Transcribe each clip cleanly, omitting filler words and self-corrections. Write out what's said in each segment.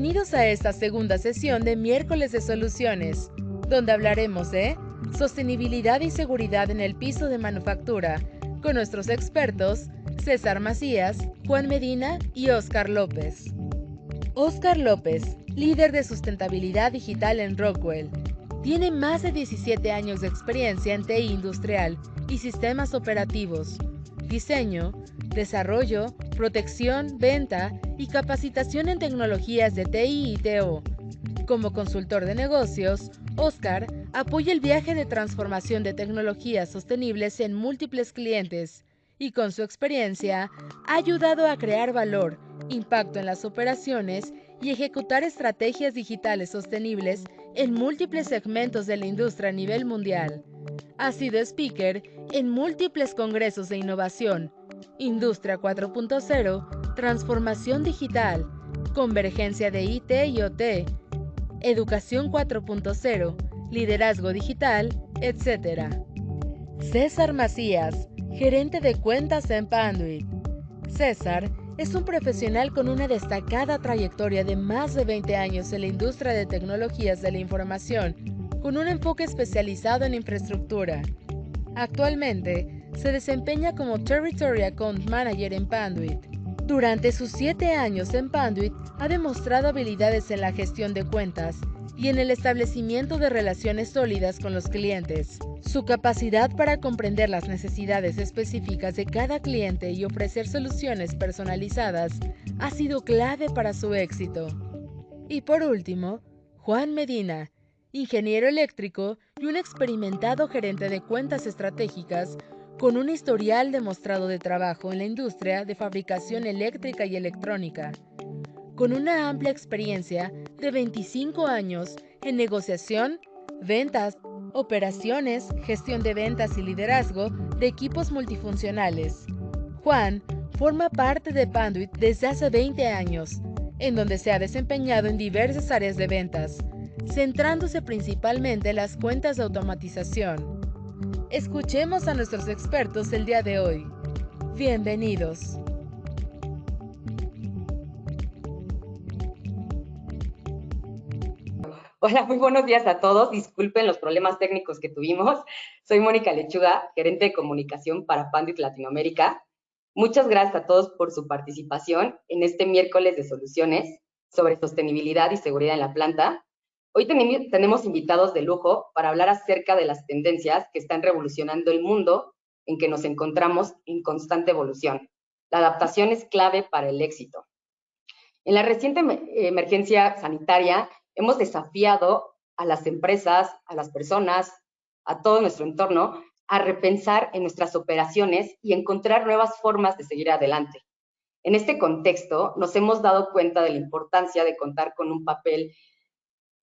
Bienvenidos a esta segunda sesión de Miércoles de Soluciones, donde hablaremos de sostenibilidad y seguridad en el piso de manufactura, con nuestros expertos César Macías, Juan Medina y Óscar López. Óscar López, líder de sustentabilidad digital en Rockwell, tiene más de 17 años de experiencia en TI industrial y sistemas operativos, diseño, desarrollo, protección, venta y capacitación en tecnologías de TI y TO. Como consultor de negocios, Óscar apoya el viaje de transformación de tecnologías sostenibles en múltiples clientes y con su experiencia ha ayudado a crear valor, impacto en las operaciones y ejecutar estrategias digitales sostenibles en múltiples segmentos de la industria a nivel mundial. Ha sido speaker en múltiples congresos de innovación, Industria 4.0, Transformación Digital, Convergencia de IT y OT, Educación 4.0, Liderazgo Digital, etc. César Macías, gerente de cuentas en Panduit. César es un profesional con una destacada trayectoria de más de 20 años en la industria de tecnologías de la información, con un enfoque especializado en infraestructura. Actualmente, se desempeña como Territory Account Manager en Panduit. Durante sus 7 años en Panduit, ha demostrado habilidades en la gestión de cuentas y en el establecimiento de relaciones sólidas con los clientes. Su capacidad para comprender las necesidades específicas de cada cliente y ofrecer soluciones personalizadas ha sido clave para su éxito. Y por último, Juan Medina, ingeniero eléctrico y un experimentado gerente de cuentas estratégicas con un historial demostrado de trabajo en la industria de fabricación eléctrica y electrónica. Con una amplia experiencia de 25 años en negociación, ventas, operaciones, gestión de ventas y liderazgo de equipos multifuncionales. Juan forma parte de Panduit desde hace 20 años, en donde se ha desempeñado en diversas áreas de ventas, centrándose principalmente en las cuentas de automatización. Escuchemos a nuestros expertos el día de hoy. Bienvenidos. Hola, muy buenos días a todos. Disculpen los problemas técnicos que tuvimos. Soy Mónica Lechuga, gerente de comunicación para Panduit Latinoamérica. Muchas gracias a todos por su participación en este miércoles de soluciones sobre sostenibilidad y seguridad en la planta. Hoy tenemos invitados de lujo para hablar acerca de las tendencias que están revolucionando el mundo en que nos encontramos en constante evolución. La adaptación es clave para el éxito. En la reciente emergencia sanitaria, hemos desafiado a las empresas, a las personas, a todo nuestro entorno, a repensar en nuestras operaciones y encontrar nuevas formas de seguir adelante. En este contexto, nos hemos dado cuenta de la importancia de contar con un papel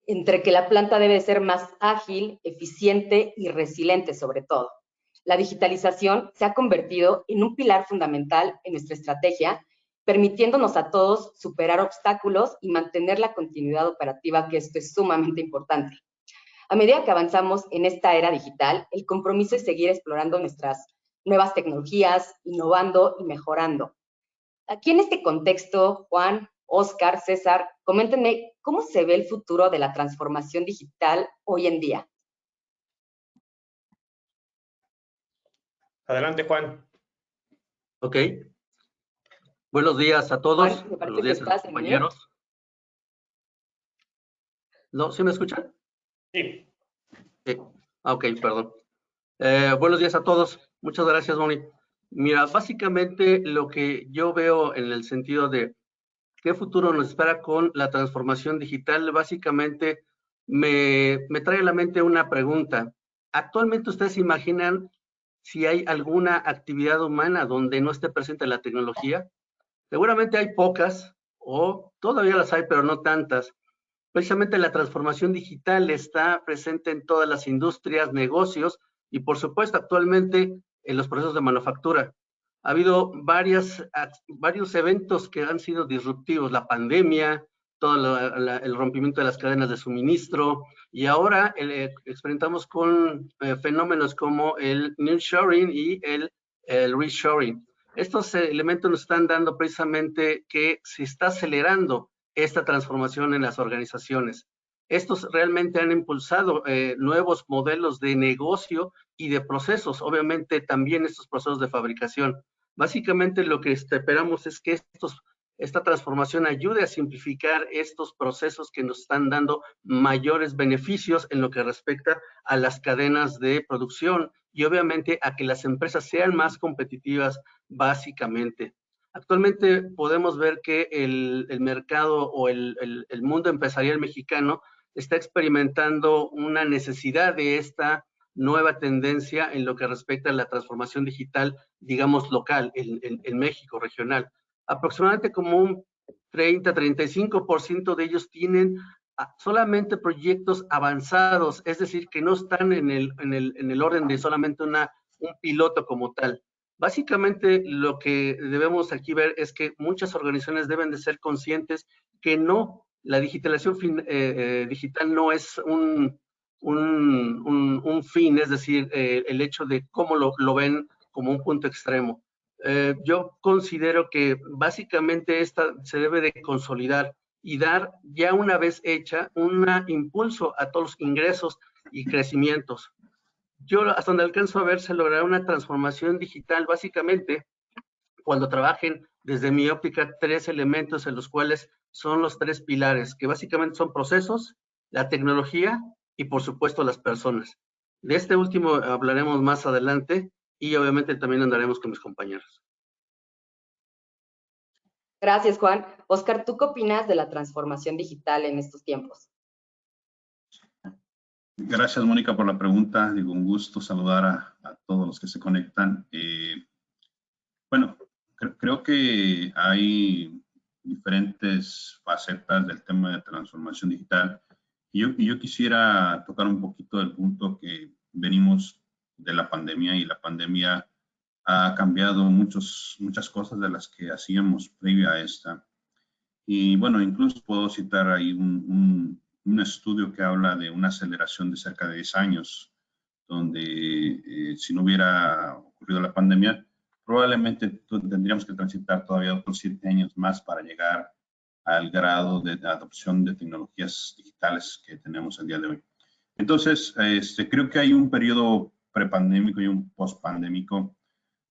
entre que la planta debe ser más ágil, eficiente y resiliente sobre todo. La digitalización se ha convertido en un pilar fundamental en nuestra estrategia, permitiéndonos a todos superar obstáculos y mantener la continuidad operativa, que esto es sumamente importante. A medida que avanzamos en esta era digital, el compromiso es seguir explorando nuestras nuevas tecnologías, innovando y mejorando. Aquí en este contexto, Juan, Óscar, César, coméntenme cómo se ve el futuro de la transformación digital hoy en día. Adelante, Juan. Ok. Buenos días a todos. Juan, Buenos días a los compañeros. ¿No? ¿Sí me escuchan? Sí. Ok, perdón. Buenos días a todos. Muchas gracias, Moni. Mira, básicamente lo que yo veo en el sentido de qué futuro nos espera con la transformación digital, básicamente me trae a la mente una pregunta. ¿Actualmente ustedes imaginan si hay alguna actividad humana donde no esté presente la tecnología? Seguramente hay pocas, o todavía las hay, pero no tantas. Precisamente la transformación digital está presente en todas las industrias, negocios y, por supuesto, actualmente en los procesos de manufactura. Ha habido varios eventos que han sido disruptivos, la pandemia, todo el rompimiento de las cadenas de suministro, y ahora experimentamos con fenómenos como el nearshoring y el reshoring. Estos elementos nos están dando precisamente que se está acelerando esta transformación en las organizaciones. Estos realmente han impulsado nuevos modelos de negocio y de procesos, obviamente también estos procesos de fabricación. Básicamente lo que esperamos es que esta transformación ayude a simplificar estos procesos que nos están dando mayores beneficios en lo que respecta a las cadenas de producción y obviamente a que las empresas sean más competitivas básicamente. Actualmente podemos ver que el mercado o el mundo empresarial mexicano está experimentando una necesidad de esta nueva tendencia en lo que respecta a la transformación digital, digamos, local, en México, regional. Aproximadamente como un 30-35% de ellos tienen solamente proyectos avanzados, es decir, que no están en el orden de solamente un piloto como tal. Básicamente lo que debemos aquí ver es que muchas organizaciones deben de ser conscientes que la digitalización digital no es un fin, es decir, el hecho de cómo lo ven como un punto extremo. Yo considero que básicamente esta se debe de consolidar y dar ya una vez hecha un impulso a todos los ingresos y crecimientos. Yo hasta donde alcanzo a ver se logrará una transformación digital básicamente cuando trabajen desde mi óptica 3 elementos en los cuales son los 3 pilares, que básicamente son procesos, la tecnología y por supuesto las personas. De este último hablaremos más adelante y obviamente también andaremos con mis compañeros. Gracias, Juan. Oscar, ¿tú qué opinas de la transformación digital en estos tiempos? Gracias, Mónica, por la pregunta. Digo, un gusto saludar a todos los que se conectan. Bueno, creo que hay diferentes facetas del tema de transformación digital. Y yo quisiera tocar un poquito del punto que venimos de la pandemia, y la pandemia ha cambiado muchas cosas de las que hacíamos previa a esta. Y bueno, incluso puedo citar ahí un estudio que habla de una aceleración de cerca de 10 años, donde si no hubiera ocurrido la pandemia, probablemente tendríamos que transitar todavía otros 7 años más para llegar al grado de adopción de tecnologías digitales que tenemos el día de hoy. Entonces, creo que hay un periodo prepandémico y un postpandémico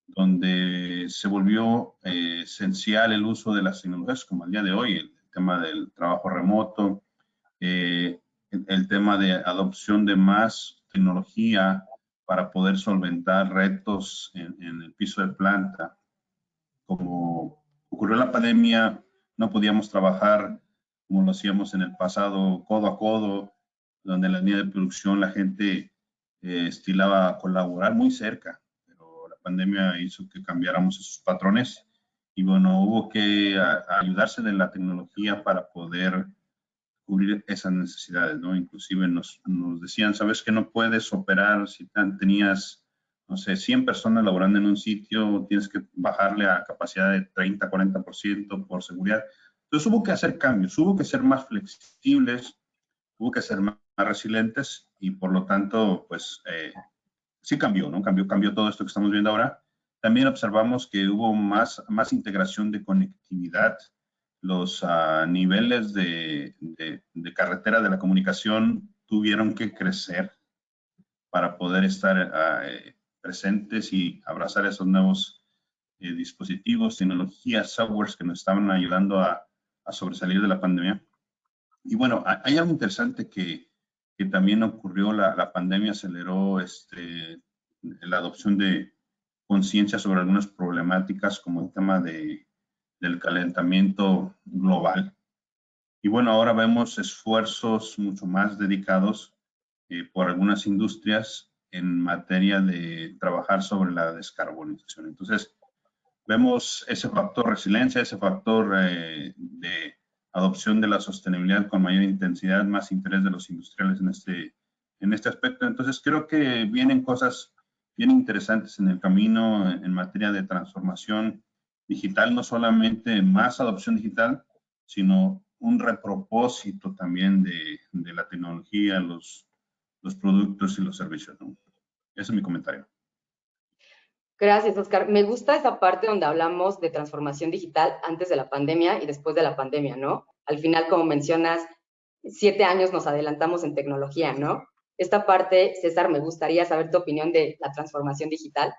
donde se volvió esencial el uso de las tecnologías como el día de hoy, el tema del trabajo remoto, el tema de adopción de más tecnología para poder solventar retos en el piso de planta. Como ocurrió la pandemia, no podíamos trabajar como lo hacíamos en el pasado, codo a codo, donde en la línea de producción la gente estilaba colaborar muy cerca, pero la pandemia hizo que cambiáramos esos patrones y bueno, hubo que ayudarse de la tecnología para poder cubrir esas necesidades, ¿no? Inclusive nos decían, ¿sabes que no puedes operar si tenías, no sé, 100 personas laborando en un sitio, tienes que bajarle a capacidad de 30-40% por seguridad? Entonces hubo que hacer cambios, hubo que ser más flexibles, hubo que ser más resilientes y por lo tanto, pues sí cambió, ¿no? Cambió todo esto que estamos viendo ahora. También observamos que hubo más integración de conectividad. Los niveles de carretera de la comunicación tuvieron que crecer para poder estar presentes y abrazar esos nuevos dispositivos, tecnologías, softwares que nos estaban ayudando a sobresalir de la pandemia. Y bueno, hay algo interesante que también ocurrió. La pandemia aceleró la adopción de conciencia sobre algunas problemáticas como el tema del calentamiento global. Y bueno, ahora vemos esfuerzos mucho más dedicados por algunas industrias en materia de trabajar sobre la descarbonización. Entonces, vemos ese factor resiliencia, ese factor de adopción de la sostenibilidad con mayor intensidad, más interés de los industriales en este aspecto. Entonces, creo que vienen cosas bien interesantes en el camino en materia de transformación digital, no solamente más adopción digital, sino un repropósito también de la tecnología, los productos y los servicios, ¿no? Ese es mi comentario. Gracias, Oscar. Me gusta esa parte donde hablamos de transformación digital antes de la pandemia y después de la pandemia, ¿no? Al final, como mencionas, 7 años nos adelantamos en tecnología, ¿no? Esta parte, César, me gustaría saber tu opinión de la transformación digital.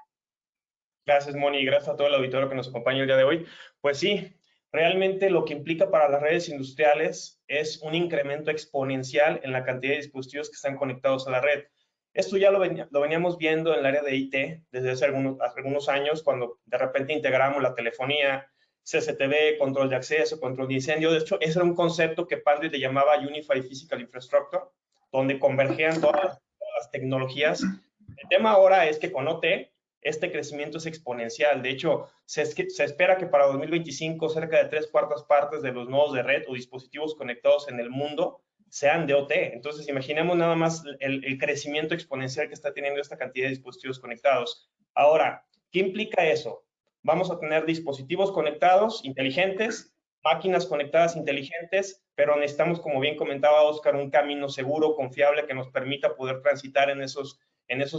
Gracias, Moni, y gracias a todo el auditorio que nos acompaña el día de hoy. Pues sí, realmente lo que implica para las redes industriales es un incremento exponencial en la cantidad de dispositivos que están conectados a la red. Esto ya lo veníamos viendo en el área de IT desde hace algunos años, cuando de repente integramos la telefonía, CCTV, control de acceso, control de incendio. De hecho, ese era un concepto que Pandit le llamaba Unified Physical Infrastructure, donde convergían todas las tecnologías. El tema ahora es que con OT, este crecimiento es exponencial. De hecho, se espera que para 2025 cerca de 3/4 partes de los nodos de red o dispositivos conectados en el mundo sean de OT. Entonces, imaginemos nada más el crecimiento exponencial que está teniendo esta cantidad de dispositivos conectados. Ahora, ¿qué implica eso? Vamos a tener dispositivos conectados inteligentes, máquinas conectadas inteligentes, pero necesitamos, como bien comentaba Oscar, un camino seguro, confiable, que nos permita poder transitar en esos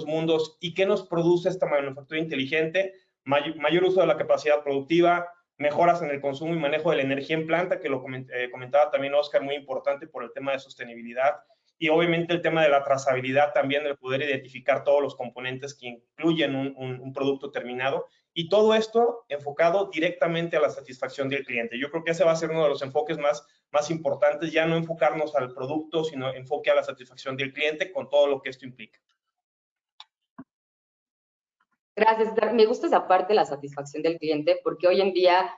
mundos. ¿Y qué nos produce esta manufactura inteligente? Mayor uso de la capacidad productiva, mejoras en el consumo y manejo de la energía en planta, que lo comentaba también Oscar, muy importante por el tema de sostenibilidad, y obviamente el tema de la trazabilidad también, el poder identificar todos los componentes que incluyen un producto terminado, y todo esto enfocado directamente a la satisfacción del cliente. Yo creo que ese va a ser uno de los enfoques más importantes, ya no enfocarnos al producto, sino enfoque a la satisfacción del cliente con todo lo que esto implica. Gracias. Me gusta esa parte de la satisfacción del cliente, porque hoy en día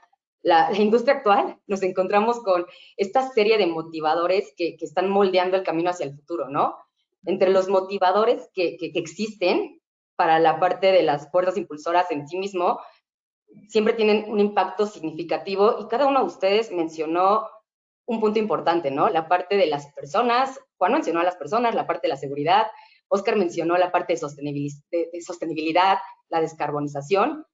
la industria actual nos encontramos con esta serie de motivadores que están moldeando el camino hacia el futuro, ¿no? Entre los motivadores que existen para la parte de las fuerzas impulsoras en sí mismo, siempre tienen un impacto significativo, y cada uno de ustedes mencionó un punto importante, ¿no? La parte de las personas. Juan mencionó a las personas, la parte de la seguridad. Oscar mencionó la parte de sostenibilidad, la descarbonización.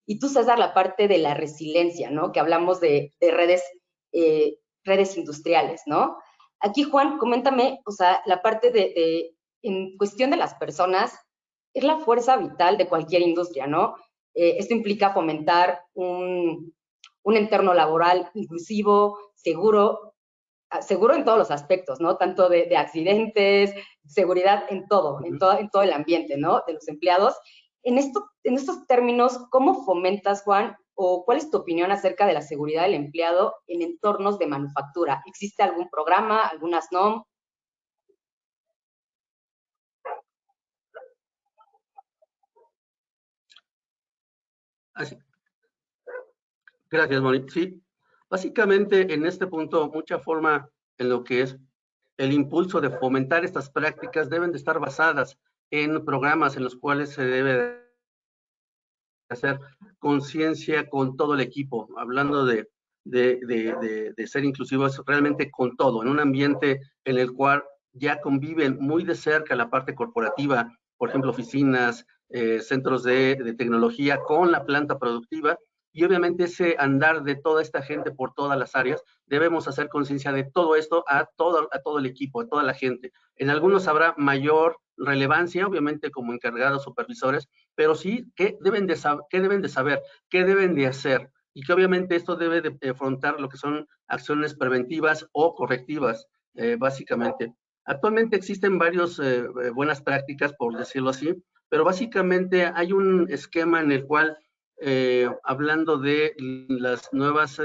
Y tú, César, la parte de la resiliencia, ¿no? Que hablamos de redes industriales, ¿no? Aquí, Juan, coméntame, o sea, la parte en cuestión de las personas, es la fuerza vital de cualquier industria, ¿no? Esto implica fomentar un entorno laboral inclusivo, seguro en todos los aspectos, ¿no? Tanto de accidentes, seguridad en todo el ambiente, ¿no? De los empleados. En estos términos, ¿cómo fomentas, Juan, o cuál es tu opinión acerca de la seguridad del empleado en entornos de manufactura? ¿Existe algún programa, algunas NOM? Así. Gracias, Moni. Sí, básicamente en este punto, mucha forma en lo que es el impulso de fomentar estas prácticas deben de estar basadas en programas en los cuales se debe hacer conciencia con todo el equipo, hablando de ser inclusivos realmente con todo, en un ambiente en el cual ya conviven muy de cerca la parte corporativa, por ejemplo, oficinas, centros de tecnología con la planta productiva, y obviamente ese andar de toda esta gente por todas las áreas, debemos hacer conciencia de todo esto a todo el equipo, a toda la gente. En algunos habrá mayor relevancia, obviamente como encargados, supervisores, pero sí qué deben de saber, qué deben de hacer, y que obviamente esto debe de afrontar lo que son acciones preventivas o correctivas, básicamente. Actualmente existen varias buenas prácticas, por decirlo así, pero básicamente hay un esquema en el cual, hablando de las nuevas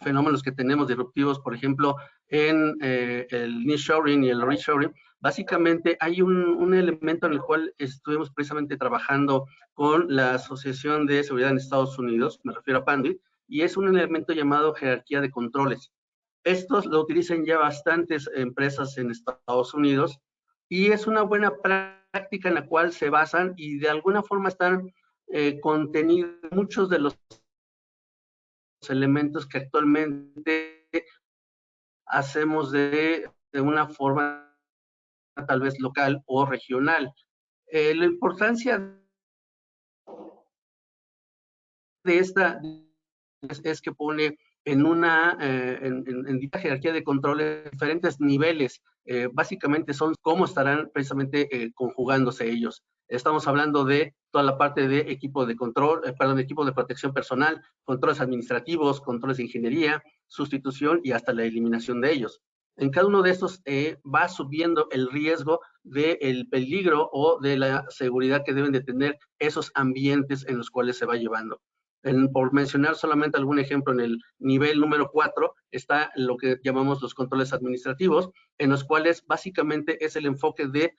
fenómenos que tenemos disruptivos, por ejemplo, en el nearshoring y el reshoring, básicamente hay un elemento en el cual estuvimos precisamente trabajando con la Asociación de Seguridad en Estados Unidos, me refiero a Pandit, y es un elemento llamado jerarquía de controles. Estos lo utilizan ya bastantes empresas en Estados Unidos, y es una buena práctica en la cual se basan y de alguna forma están contenidos muchos de los elementos que actualmente hacemos de una forma tal vez local o regional. La importancia de esta es que pone en una jerarquía de controles diferentes niveles. Básicamente son cómo estarán precisamente conjugándose ellos. Estamos hablando de toda la parte de equipo de control, equipo de protección personal, controles administrativos, controles de ingeniería, sustitución y hasta la eliminación de ellos. En cada uno de estos va subiendo el riesgo del peligro o de la seguridad que deben de tener esos ambientes en los cuales se va llevando. Por mencionar solamente algún ejemplo, en el nivel número 4 está lo que llamamos los controles administrativos, en los cuales básicamente es el enfoque de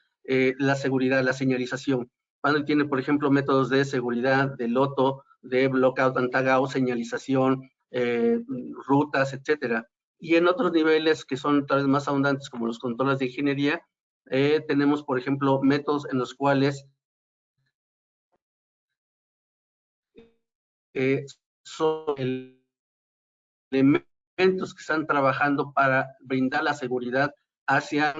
la seguridad, la señalización. Panel tiene, por ejemplo, métodos de seguridad, de loto, de blockout and tagout, señalización, rutas, etcétera. Y en otros niveles que son tal vez más abundantes, como los controles de ingeniería, tenemos, por ejemplo, métodos en los cuales son elementos que están trabajando para brindar la seguridad hacia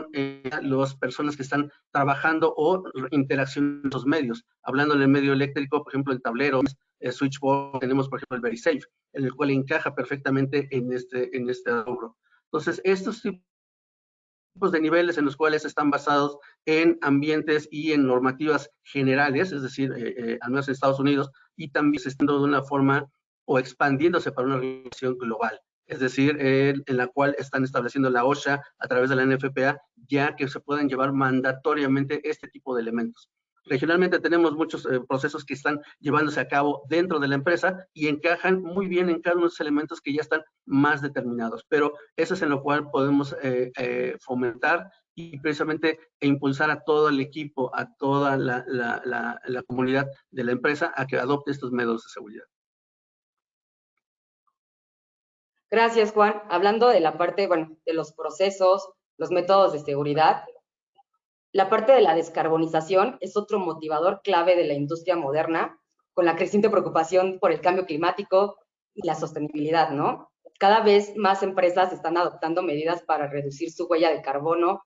las personas que están trabajando o interaccionando con los medios. Hablando del medio eléctrico, por ejemplo, el tablero, el switchboard, tenemos, por ejemplo, el VeriSafe, en el cual encaja perfectamente en este rubro. Entonces, estos tipos de niveles en los cuales están basados en ambientes y en normativas generales, es decir, al menos en Estados Unidos, y también se están de una forma o expandiéndose para una regulación global, es decir, en la cual están estableciendo la OSHA a través de la NFPA, ya que se pueden llevar mandatoriamente este tipo de elementos. Regionalmente tenemos muchos procesos que están llevándose a cabo dentro de la empresa y encajan muy bien en cada uno de los elementos que ya están más determinados, pero eso es en lo cual podemos fomentar y precisamente impulsar a todo el equipo, a toda la comunidad de la empresa a que adopte estos métodos de seguridad. Gracias, Juan. Hablando de la parte, bueno, de los procesos, los métodos de seguridad, la parte de la descarbonización es otro motivador clave de la industria moderna, con la creciente preocupación por el cambio climático y la sostenibilidad, ¿no? Cada vez más empresas están adoptando medidas para reducir su huella de carbono.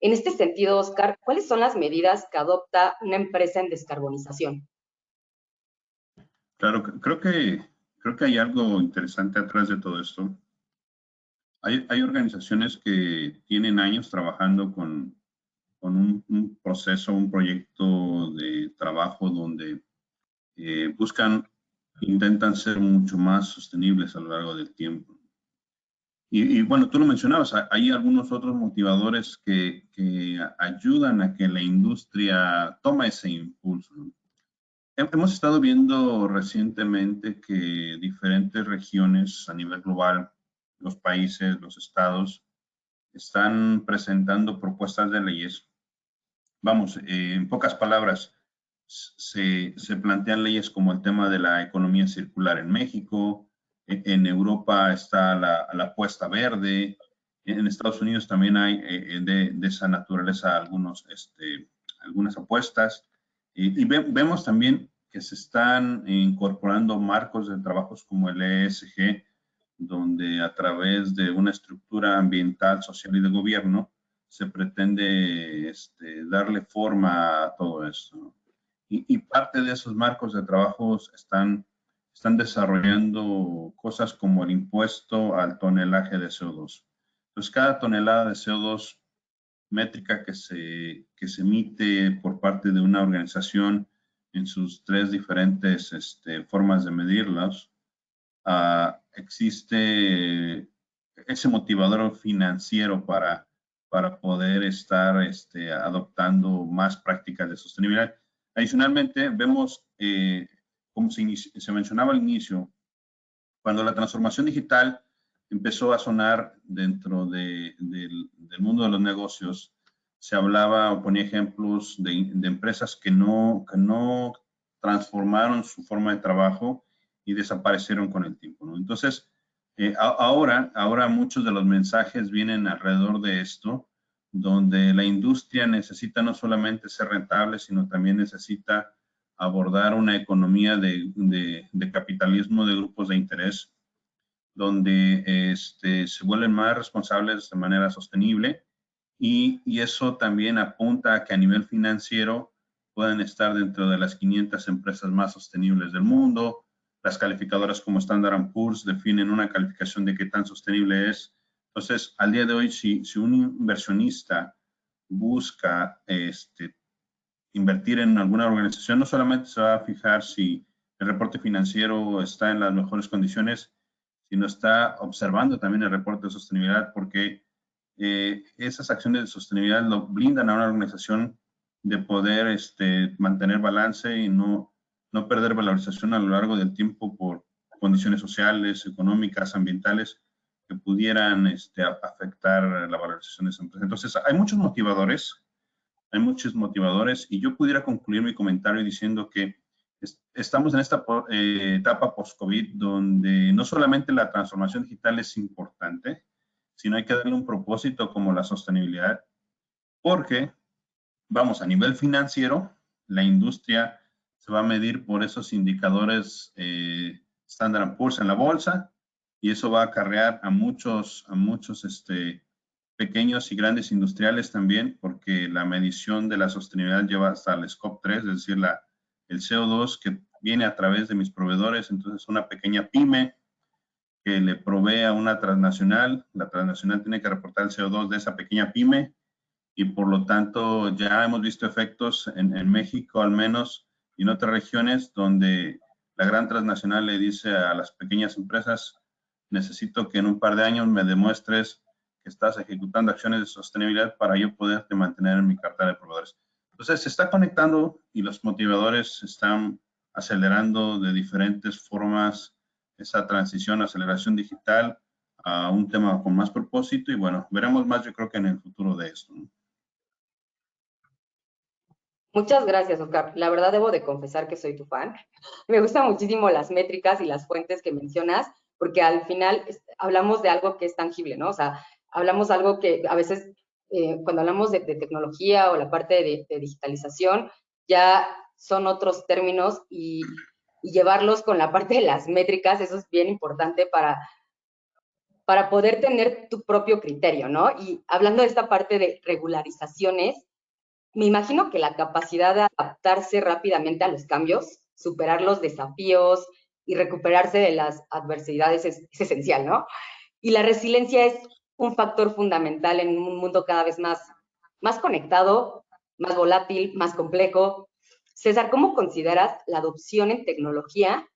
En este sentido, Oscar, ¿cuáles son las medidas que adopta una empresa en descarbonización? Claro, creo que hay algo interesante atrás de todo esto. Hay organizaciones que tienen años trabajando con un proceso, un proyecto de trabajo donde intentan ser mucho más sostenibles a lo largo del tiempo. Y bueno, tú lo mencionabas, hay algunos otros motivadores que ayudan a que la industria tome ese impulso, ¿no? Hemos estado viendo recientemente que diferentes regiones a nivel global, los países, los estados, están presentando propuestas de leyes. Vamos, en pocas palabras, se plantean leyes como el tema de la economía circular en México, en Europa está la apuesta verde, en Estados Unidos también hay de esa naturaleza algunas apuestas, y vemos también que se están incorporando marcos de trabajos como el ESG, donde a través de una estructura ambiental, social y de gobierno, se pretende darle forma a todo esto, ¿no? Y parte de esos marcos de trabajos están desarrollando cosas como el impuesto al tonelaje de CO2. Entonces, cada tonelada de CO2 métrica que se emite por parte de una organización en sus tres diferentes formas de medirlos, existe ese motivador financiero para poder estar adoptando más prácticas de sostenibilidad. Adicionalmente, vemos, como se mencionaba al inicio, cuando la transformación digital empezó a sonar dentro del mundo de los negocios, se hablaba o ponía ejemplos de empresas que no transformaron su forma de trabajo y desaparecieron con el tiempo, ¿no? Entonces, ahora muchos de los mensajes vienen alrededor de esto, donde la industria necesita no solamente ser rentable, sino también necesita abordar una economía de capitalismo de grupos de interés, donde se vuelven más responsables de manera sostenible, y eso también apunta a que a nivel financiero pueden estar dentro de las 500 empresas más sostenibles del mundo. Las calificadoras como Standard & Poor's definen una calificación de qué tan sostenible es. Entonces, al día de hoy, si un inversionista busca invertir en alguna organización, no solamente se va a fijar si el reporte financiero está en las mejores condiciones, sino está observando también el reporte de sostenibilidad, porque esas acciones de sostenibilidad lo blindan a una organización de poder mantener balance y no perder valorización a lo largo del tiempo por condiciones sociales, económicas, ambientales que pudieran afectar la valorización de esa empresa. Entonces, hay muchos motivadores y yo pudiera concluir mi comentario diciendo que estamos en esta etapa post-COVID donde no solamente la transformación digital es importante, sino hay que darle un propósito como la sostenibilidad, porque, vamos, a nivel financiero, la industria se va a medir por esos indicadores Standard & Poor's en la bolsa, y eso va a acarrear a muchos pequeños y grandes industriales también, porque la medición de la sostenibilidad lleva hasta el Scope 3, es decir, el CO2 que viene a través de mis proveedores. Entonces, una pequeña pyme que le provee a una transnacional, la transnacional tiene que reportar el CO2 de esa pequeña pyme, y por lo tanto ya hemos visto efectos en México al menos y en otras regiones donde la gran transnacional le dice a las pequeñas empresas: necesito que en un par de años me demuestres que estás ejecutando acciones de sostenibilidad para yo poderte mantener en mi cartera de proveedores. Entonces se está conectando y los motivadores están acelerando de diferentes formas esa transición, aceleración digital a un tema con más propósito, y bueno, veremos más yo creo que en el futuro de esto, ¿no? Muchas gracias, Oscar. La verdad debo de confesar que soy tu fan. Me gustan muchísimo las métricas y las fuentes que mencionas, porque al final hablamos de algo que es tangible, ¿no? O sea, hablamos de algo que a veces cuando hablamos de tecnología o la parte de digitalización, ya son otros términos, y llevarlos con la parte de las métricas, eso es bien importante para poder tener tu propio criterio, ¿no? Y hablando de esta parte de regularizaciones, me imagino que la capacidad de adaptarse rápidamente a los cambios, superar los desafíos y recuperarse de las adversidades es esencial, ¿no? Y la resiliencia es un factor fundamental en un mundo cada vez más conectado, más volátil, más complejo. César, ¿cómo consideras la adopción en tecnología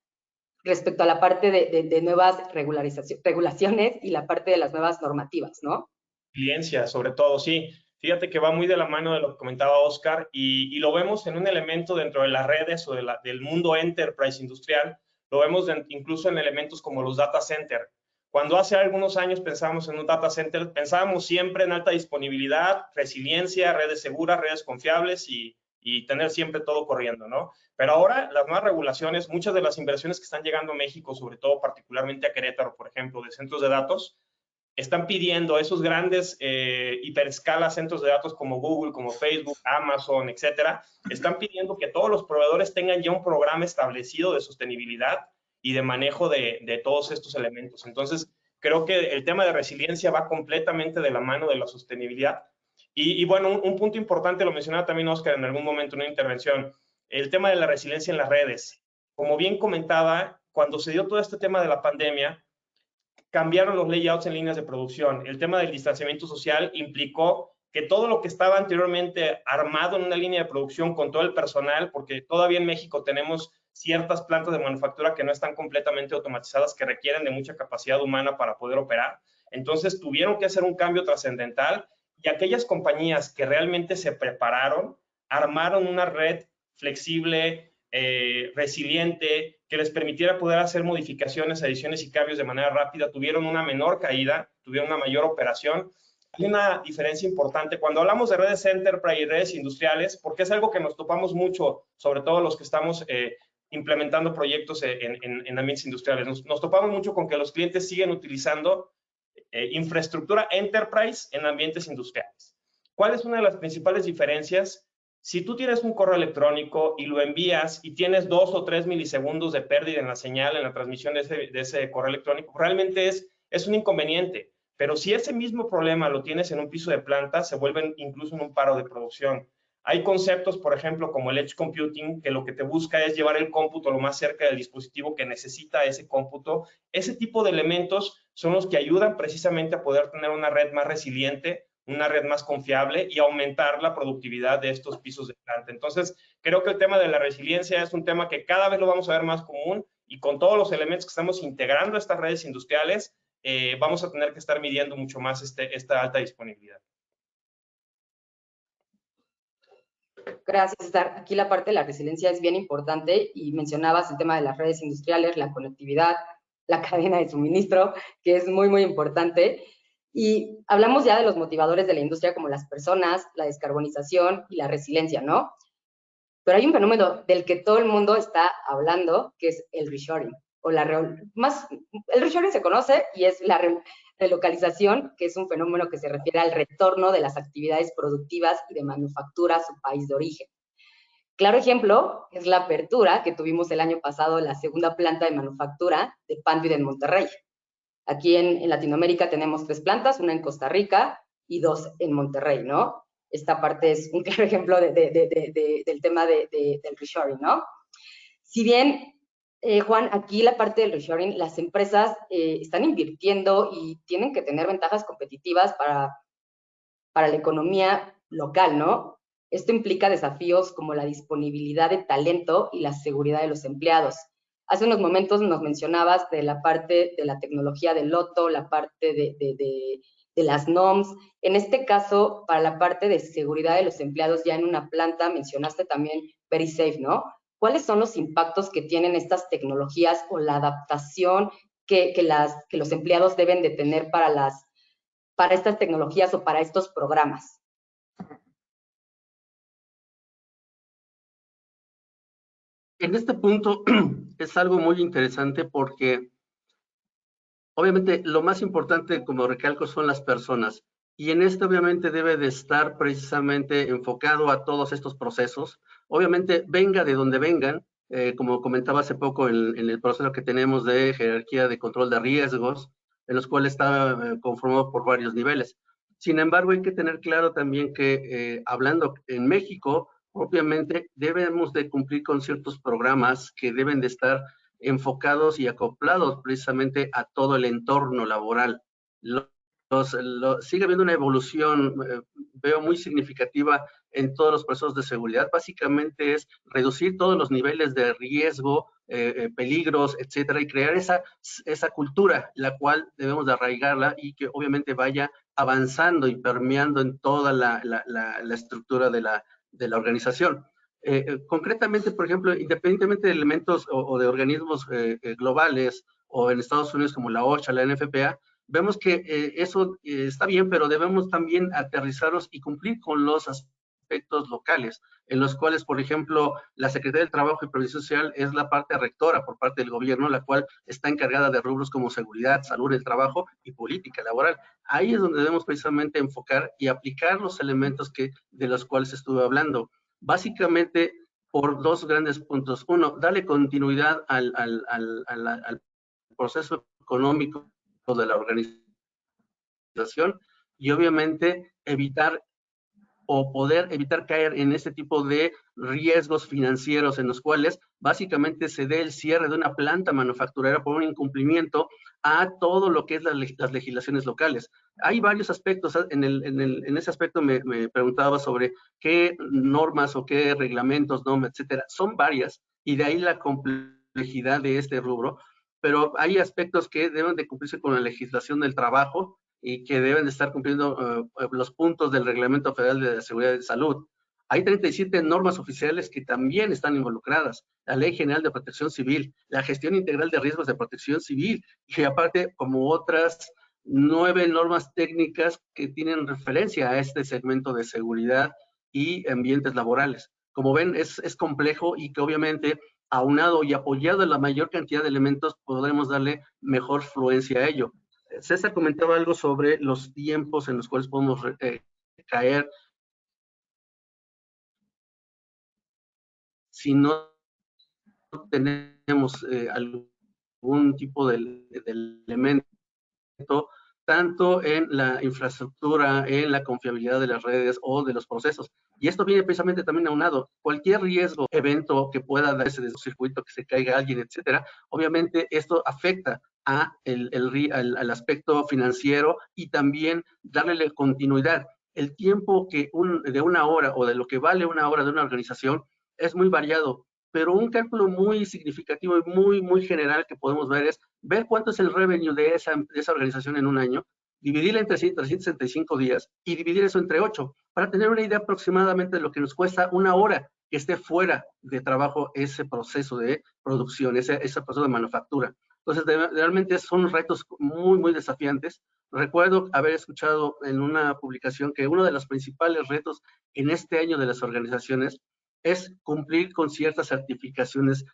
respecto a la parte de nuevas regulaciones y la parte de las nuevas normativas, ¿no? Resiliencia, sobre todo, sí. Fíjate que va muy de la mano de lo que comentaba Oscar, y lo vemos en un elemento dentro de las redes o del mundo enterprise industrial. Lo vemos incluso en elementos como los data center. Cuando hace algunos años pensábamos en un data center, pensábamos siempre en alta disponibilidad, resiliencia, redes seguras, redes confiables y tener siempre todo corriendo, ¿no? Pero ahora las nuevas regulaciones, muchas de las inversiones que están llegando a México, sobre todo particularmente a Querétaro, por ejemplo, de centros de datos, están pidiendo esos grandes hiperescala centros de datos como Google, como Facebook, Amazon, etcétera, están pidiendo que todos los proveedores tengan ya un programa establecido de sostenibilidad y de manejo de todos estos elementos. Entonces, creo que el tema de resiliencia va completamente de la mano de la sostenibilidad. Y bueno, un punto importante, lo mencionaba también Oscar en algún momento en una intervención, el tema de la resiliencia en las redes. Como bien comentaba, cuando se dio todo este tema de la pandemia, cambiaron los layouts en líneas de producción. El tema del distanciamiento social implicó que todo lo que estaba anteriormente armado en una línea de producción con todo el personal, porque todavía en México tenemos ciertas plantas de manufactura que no están completamente automatizadas, que requieren de mucha capacidad humana para poder operar. Entonces tuvieron que hacer un cambio trascendental, y aquellas compañías que realmente se prepararon, armaron una red flexible, resiliente, que les permitiera poder hacer modificaciones, adiciones y cambios de manera rápida, tuvieron una menor caída, tuvieron una mayor operación. Hay una diferencia importante cuando hablamos de redes enterprise y redes industriales, porque es algo que nos topamos mucho, sobre todo los que estamos implementando proyectos en ambientes industriales. Nos topamos mucho con que los clientes siguen utilizando infraestructura enterprise en ambientes industriales. ¿Cuál es una de las principales diferencias? Si tú tienes un correo electrónico y lo envías y tienes 2 o 3 milisegundos de pérdida en la señal, en la transmisión de ese correo electrónico, realmente es un inconveniente. Pero si ese mismo problema lo tienes en un piso de planta, se vuelve incluso en un paro de producción. Hay conceptos, por ejemplo, como el Edge Computing, que lo que te busca es llevar el cómputo lo más cerca del dispositivo que necesita ese cómputo. Ese tipo de elementos son los que ayudan precisamente a poder tener una red más resiliente, una red más confiable y aumentar la productividad de estos pisos de planta. Entonces, creo que el tema de la resiliencia es un tema que cada vez lo vamos a ver más común, y con todos los elementos que estamos integrando a estas redes industriales, vamos a tener que estar midiendo mucho más esta alta disponibilidad. Gracias, César. Aquí la parte de la resiliencia es bien importante y mencionabas el tema de las redes industriales, la conectividad, la cadena de suministro, que es muy, muy importante. Y hablamos ya de los motivadores de la industria como las personas, la descarbonización y la resiliencia, ¿no? Pero hay un fenómeno del que todo el mundo está hablando, que es el reshoring. El reshoring se conoce y es la relocalización, que es un fenómeno que se refiere al retorno de las actividades productivas y de manufactura a su país de origen. Claro ejemplo es la apertura que tuvimos el año pasado de la segunda planta de manufactura de Panduit en Monterrey. Aquí en Latinoamérica tenemos 3 plantas, una en Costa Rica y 2 en Monterrey, ¿no? Esta parte es un claro ejemplo del tema del reshoring, ¿no? Si bien, Juan, aquí la parte del reshoring, las empresas están invirtiendo y tienen que tener ventajas competitivas para la economía local, ¿no? Esto implica desafíos como la disponibilidad de talento y la seguridad de los empleados. Hace unos momentos nos mencionabas de la parte de la tecnología del loto, la parte de las NOMS. En este caso, para la parte de seguridad de los empleados ya en una planta, mencionaste también VeriSafe, ¿no? ¿Cuáles son los impactos que tienen estas tecnologías o la adaptación que los empleados deben de tener para estas tecnologías o para estos programas? En este punto es algo muy interesante porque obviamente lo más importante, como recalco, son las personas. Y en esto obviamente debe de estar precisamente enfocado a todos estos procesos. Obviamente venga de donde vengan, como comentaba hace poco en el proceso que tenemos de jerarquía de control de riesgos, en los cuales está conformado por varios niveles. Sin embargo, hay que tener claro también que hablando en México, obviamente debemos de cumplir con ciertos programas que deben de estar enfocados y acoplados precisamente a todo el entorno laboral. Sigue habiendo una evolución, veo muy significativa en todos los procesos de seguridad. Básicamente es reducir todos los niveles de riesgo, peligros, etcétera, y crear esa cultura, la cual debemos de arraigarla y que obviamente vaya avanzando y permeando en toda la estructura de la organización. Concretamente, por ejemplo, independientemente de elementos o de organismos globales o en Estados Unidos como la OSHA, la NFPA, vemos que eso está bien, pero debemos también aterrizarnos y cumplir con los aspectos locales, en los cuales, por ejemplo, la Secretaría del Trabajo y Previsión Social es la parte rectora por parte del gobierno, la cual está encargada de rubros como seguridad, salud del trabajo y política laboral. Ahí es donde debemos precisamente enfocar y aplicar los elementos de los cuales estuve hablando. Básicamente por 2 grandes puntos. Uno, darle continuidad al proceso económico de la organización y obviamente evitar o poder evitar caer en este tipo de riesgos financieros en los cuales básicamente se dé el cierre de una planta manufacturera por un incumplimiento a todo lo que es las legislaciones locales. Hay varios aspectos, en ese aspecto me preguntaba sobre qué normas o qué reglamentos, normas, etcétera. Son varias y de ahí la complejidad de este rubro, pero hay aspectos que deben de cumplirse con la legislación del trabajo y que deben de estar cumpliendo los puntos del Reglamento Federal de Seguridad de Salud. Hay 37 normas oficiales que también están involucradas. La Ley General de Protección Civil, la Gestión Integral de Riesgos de Protección Civil y aparte como otras 9 normas técnicas que tienen referencia a este segmento de seguridad y ambientes laborales. Como ven, es complejo y que obviamente aunado y apoyado en la mayor cantidad de elementos podremos darle mejor fluencia a ello. César comentaba algo sobre los tiempos en los cuales podemos caer si no tenemos algún tipo de elemento, tanto en la infraestructura, en la confiabilidad de las redes o de los procesos. Y esto viene precisamente también aunado. Cualquier riesgo, evento que pueda darse de un circuito, que se caiga alguien, etcétera, obviamente esto afecta al aspecto financiero y también darle continuidad. el tiempo de una hora o de lo que vale una hora de una organización es muy variado, pero un cálculo muy significativo y muy general que podemos ver es ver cuánto es el revenue de esa organización en un año, dividirla entre 365 días y dividir eso entre 8 para tener una idea aproximadamente de lo que nos cuesta una hora que esté fuera de trabajo ese proceso de producción, ese proceso de manufactura. Entonces, realmente son retos muy desafiantes. Recuerdo haber escuchado en una publicación que uno de los principales retos en este año de las organizaciones es cumplir con ciertas certificaciones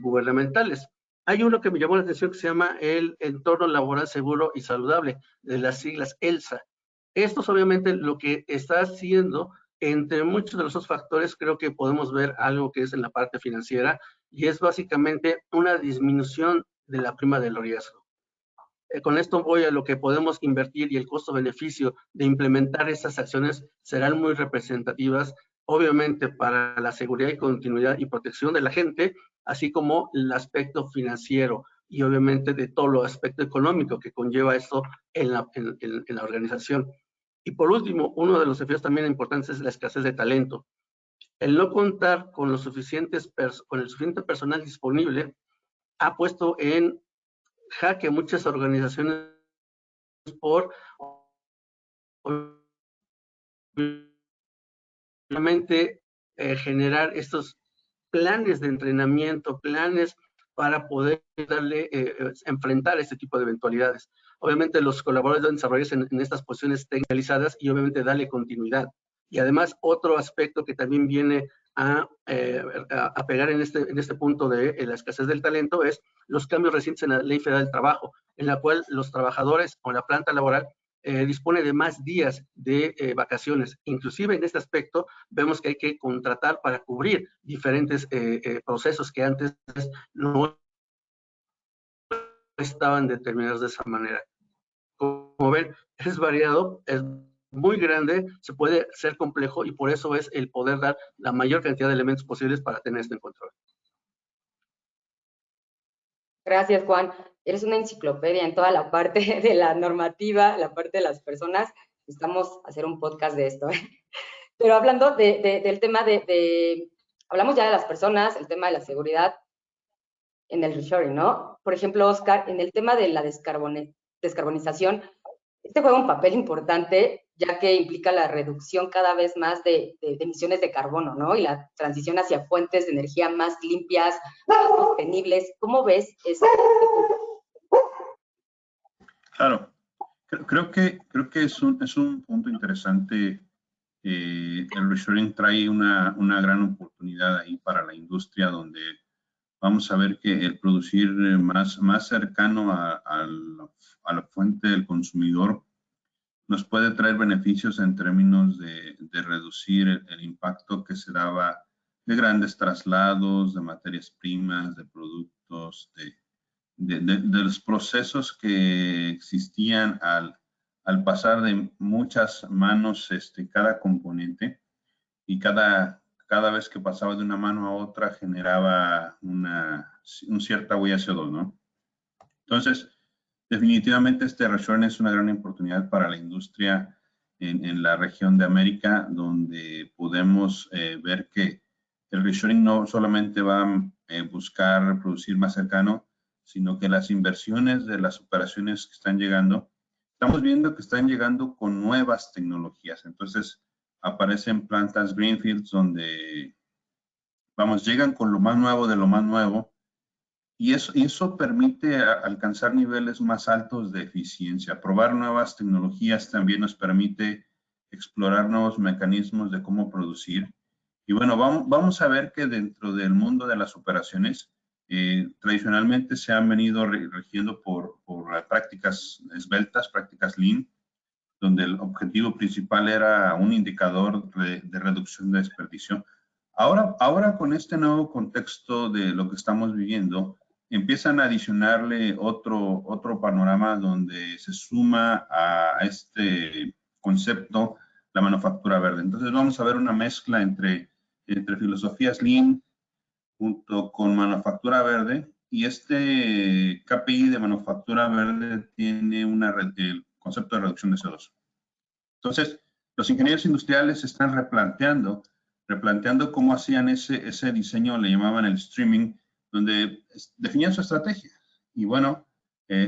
gubernamentales. Hay uno que me llamó la atención que se llama el Entorno Laboral Seguro y Saludable, de las siglas ELSA. Esto es obviamente lo que está haciendo, entre muchos de los otros factores, creo que podemos ver algo que es en la parte financiera, y es básicamente una disminución de la prima del riesgo. Con esto voy a lo que podemos invertir, y el costo-beneficio de implementar estas acciones serán muy representativas, obviamente para la seguridad y continuidad y protección de la gente, así como el aspecto financiero y obviamente de todo lo aspecto económico que conlleva esto en la organización. Y por último, uno de los desafíos también importantes es la escasez de talento. El no contar con el suficiente personal disponible ha puesto en jaque muchas organizaciones por obviamente generar estos planes de entrenamiento, planes para poder enfrentar este tipo de eventualidades. Obviamente los colaboradores deben desarrollarse en estas posiciones tecnicadas y obviamente darle continuidad. Y además otro aspecto que también viene a pegar en este punto de la escasez del talento es los cambios recientes en la Ley Federal del Trabajo, en la cual los trabajadores o la planta laboral dispone de más días de vacaciones. Inclusive en este aspecto vemos que hay que contratar para cubrir diferentes procesos que antes no estaban determinados de esa manera. Como ven, es variado, es muy grande, se puede ser complejo, y por eso es el poder dar la mayor cantidad de elementos posibles para tener esto en control. Gracias, Juan. Eres una enciclopedia en toda la parte de la normativa, la parte de las personas. Necesitamos hacer un podcast de esto. Pero hablando del tema hablamos ya de las personas, el tema de la seguridad en el reshoring, ¿no? Por ejemplo, Oscar, en el tema de la descarbonización, este juega un papel importante, ya que implica la reducción cada vez más de emisiones de carbono, ¿no? Y la transición hacia fuentes de energía más limpias, más sostenibles. ¿Cómo ves eso? Claro, creo que es un punto interesante. El reshoring trae una gran oportunidad ahí para la industria, donde vamos a ver que el producir más cercano a la fuente del consumidor nos puede traer beneficios en términos de reducir el impacto que se daba de grandes traslados, de materias primas, de productos, de los procesos que existían al pasar de muchas manos cada componente, y cada vez que pasaba de una mano a otra generaba una cierta huella CO2, ¿no? Entonces, definitivamente este reshoring es una gran oportunidad para la industria en la región de América, donde podemos ver que el reshoring no solamente va a buscar producir más cercano, sino que las inversiones de las operaciones que están llegando, estamos viendo que están llegando con nuevas tecnologías. Entonces, aparecen plantas greenfields donde, vamos, llegan con lo más nuevo de lo más nuevo, y eso permite alcanzar niveles más altos de eficiencia. Probar nuevas tecnologías también nos permite explorar nuevos mecanismos de cómo producir. Y bueno, vamos a ver que dentro del mundo de las operaciones, tradicionalmente se han venido rigiendo por prácticas esbeltas, prácticas lean, donde el objetivo principal era un indicador de reducción de desperdicio. Ahora con este nuevo contexto de lo que estamos viviendo, empiezan a adicionarle otro panorama donde se suma a este concepto la manufactura verde. Entonces vamos a ver una mezcla entre filosofías lean junto con manufactura verde, y este KPI de manufactura verde tiene el concepto de reducción de CO2. Entonces, los ingenieros industriales están replanteando cómo hacían ese diseño, le llamaban el streaming, donde definían su estrategia. Y bueno,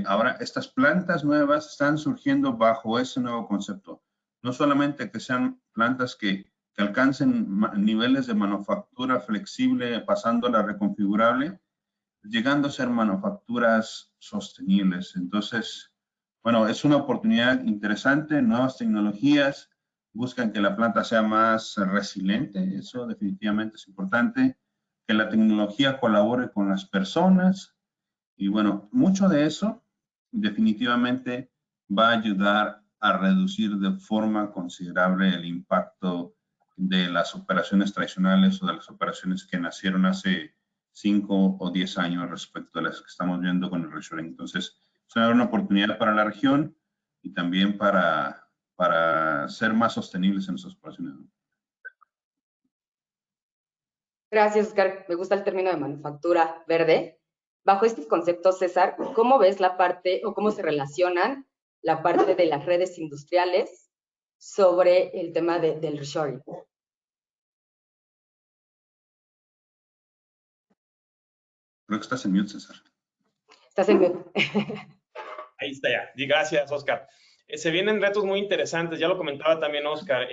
ahora estas plantas nuevas están surgiendo bajo ese nuevo concepto. No solamente que sean plantas que alcancen niveles de manufactura flexible, pasando a la reconfigurable, llegando a ser manufacturas sostenibles. Entonces, bueno, es una oportunidad interesante, nuevas tecnologías, buscan que la planta sea más resiliente, eso definitivamente es importante, que la tecnología colabore con las personas, y bueno, mucho de eso definitivamente va a ayudar a reducir de forma considerable el impacto de las operaciones tradicionales o de las operaciones que nacieron hace 5 o 10 años respecto a las que estamos viendo con el reshoring. Entonces, es una gran oportunidad para la región y también para ser más sostenibles en nuestras operaciones. Gracias, Oscar. Me gusta el término de manufactura verde. Bajo estos conceptos, César, ¿cómo ves la parte o cómo se relacionan la parte de las redes industriales sobre el tema del reshoring? Creo que estás en mute, César. Estás en mute. Ahí está ya. Gracias, Oscar. Se vienen retos muy interesantes, ya lo comentaba también Oscar.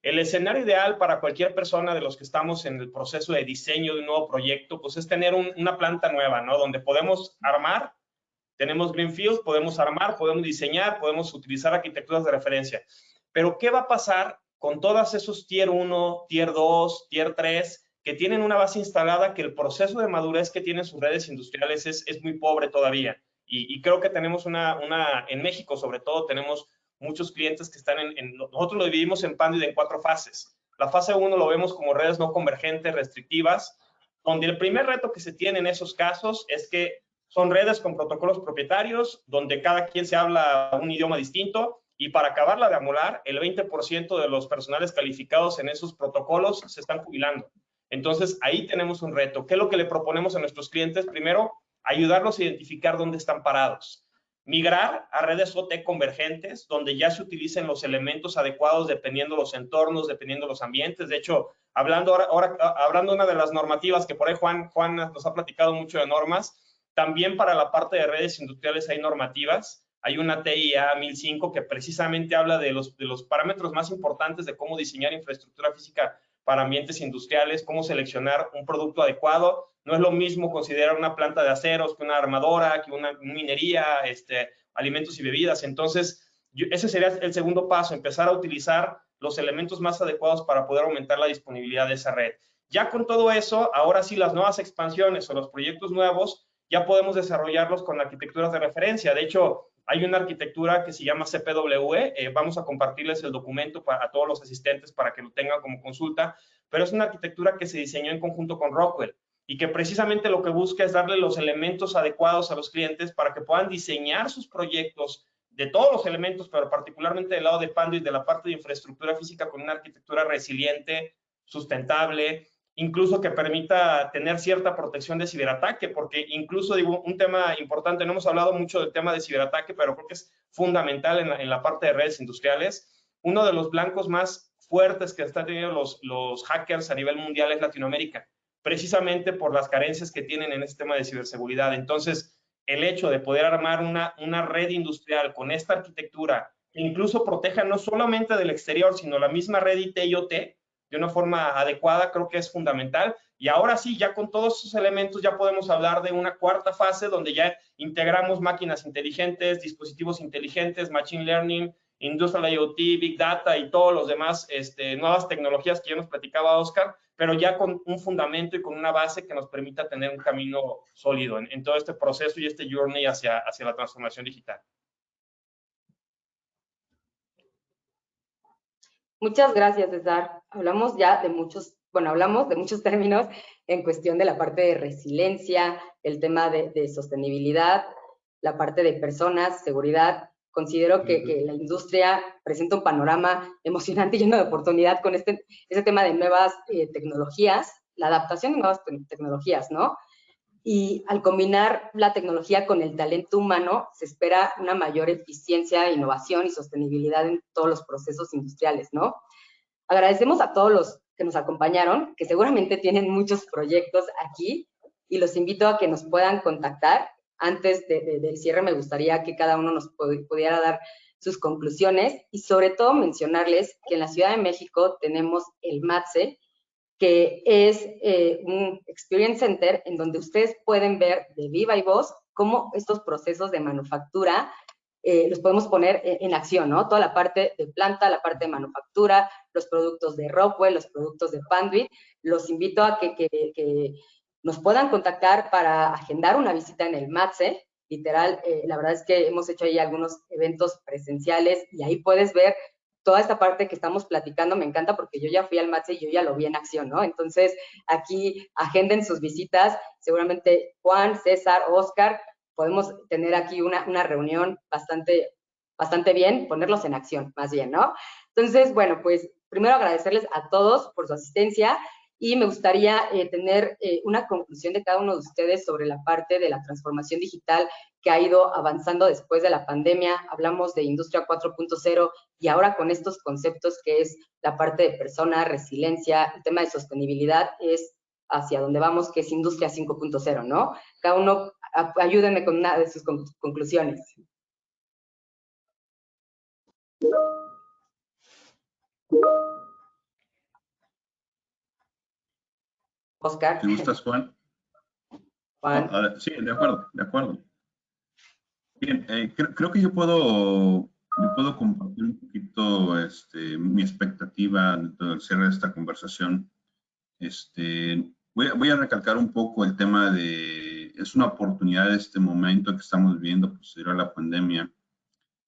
El escenario ideal para cualquier persona de los que estamos en el proceso de diseño de un nuevo proyecto, pues es tener una planta nueva, ¿no? Donde podemos armar, tenemos greenfield, podemos armar, podemos diseñar, podemos utilizar arquitecturas de referencia. Pero, ¿qué va a pasar con todos esos Tier 1, Tier 2, Tier 3, que tienen una base instalada, que el proceso de madurez que tienen sus redes industriales es muy pobre todavía? Y creo que tenemos en México sobre todo, tenemos muchos clientes que están nosotros lo dividimos en Panduit en 4 fases. La fase 1 lo vemos como redes no convergentes, restrictivas, donde el primer reto que se tiene en esos casos es que son redes con protocolos propietarios, donde cada quien se habla un idioma distinto, y para acabarla de amolar, el 20% de los personales calificados en esos protocolos se están jubilando. Entonces, ahí tenemos un reto. ¿Qué es lo que le proponemos a nuestros clientes? Primero, ayudarlos a identificar dónde están parados. Migrar a redes OT convergentes, donde ya se utilicen los elementos adecuados dependiendo los entornos, dependiendo los ambientes. De hecho, hablando de una de las normativas que por ahí Juan nos ha platicado mucho de normas, también para la parte de redes industriales hay normativas. Hay una TIA 1005 que precisamente habla de los parámetros más importantes de cómo diseñar infraestructura física para ambientes industriales, cómo seleccionar un producto adecuado. No es lo mismo considerar una planta de aceros que una armadora, que una minería, alimentos y bebidas. Entonces, ese sería el segundo paso, empezar a utilizar los elementos más adecuados para poder aumentar la disponibilidad de esa red. Ya con todo eso, ahora sí las nuevas expansiones o los proyectos nuevos, ya podemos desarrollarlos con arquitecturas de referencia. De hecho, hay una arquitectura que se llama CPW, vamos a compartirles el documento a todos los asistentes para que lo tengan como consulta, pero es una arquitectura que se diseñó en conjunto con Rockwell y que precisamente lo que busca es darle los elementos adecuados a los clientes para que puedan diseñar sus proyectos de todos los elementos, pero particularmente del lado de Panduit, de la parte de infraestructura física, con una arquitectura resiliente, sustentable, incluso que permita tener cierta protección de ciberataque, porque incluso, digo, un tema importante, no hemos hablado mucho del tema de ciberataque, pero creo que es fundamental en la parte de redes industriales. Uno de los blancos más fuertes que están teniendo los hackers a nivel mundial es Latinoamérica, precisamente por las carencias que tienen en este tema de ciberseguridad. Entonces, el hecho de poder armar una red industrial con esta arquitectura, que incluso proteja no solamente del exterior, sino la misma red IT y OT, de una forma adecuada, creo que es fundamental. Y ahora sí, ya con todos esos elementos ya podemos hablar de una cuarta fase donde ya integramos máquinas inteligentes, dispositivos inteligentes, machine learning, industrial IoT, big data y todos los demás nuevas tecnologías que ya nos platicaba Oscar, pero ya con un fundamento y con una base que nos permita tener un camino sólido en todo este proceso y este journey hacia la transformación digital. Muchas gracias, César. Hablamos de muchos términos en cuestión de la parte de resiliencia, el tema de sostenibilidad, la parte de personas, seguridad. Considero que la industria presenta un panorama emocionante y lleno de oportunidad con ese tema de nuevas tecnologías, la adaptación de nuevas tecnologías, ¿no? y al combinar la tecnología con el talento humano, se espera una mayor eficiencia, innovación y sostenibilidad en todos los procesos industriales, ¿no? Agradecemos a todos los que nos acompañaron, que seguramente tienen muchos proyectos aquí, y los invito a que nos puedan contactar. Antes del cierre, me gustaría que cada uno nos pudiera dar sus conclusiones, y sobre todo mencionarles que en la Ciudad de México tenemos el MATSE, que es un Experience Center en donde ustedes pueden ver de viva y voz cómo estos procesos de manufactura los podemos poner en acción, ¿no? Toda la parte de planta, la parte de manufactura, los productos de Rockwell, los productos de Panduit. Los invito a que nos puedan contactar para agendar una visita en el MATSE. Literal, la verdad es que hemos hecho ahí algunos eventos presenciales y ahí puedes ver toda esta parte que estamos platicando. Me encanta porque yo ya fui al MATSE y yo ya lo vi en acción, ¿no? Entonces, aquí agenden sus visitas. Seguramente Juan, César, Oscar, podemos tener aquí una reunión bastante bien, ponerlos en acción, más bien, ¿no? Entonces, bueno, pues primero agradecerles a todos por su asistencia y me gustaría tener una conclusión de cada uno de ustedes sobre la parte de la transformación digital que ha ido avanzando después de la pandemia. Hablamos de Industria 4.0 y ahora con estos conceptos que es la parte de persona, resiliencia, el tema de sostenibilidad, es hacia donde vamos, que es Industria 5.0, ¿no? Cada uno, ayúdenme con una de sus conclusiones. Oscar. ¿Te gustas, Juan? Juan. Sí, de acuerdo. Bien, creo que yo puedo compartir un poquito mi expectativa dentro del cierre de esta conversación. Voy a recalcar un poco el tema de, es una oportunidad de este momento que estamos viviendo posterior a la pandemia,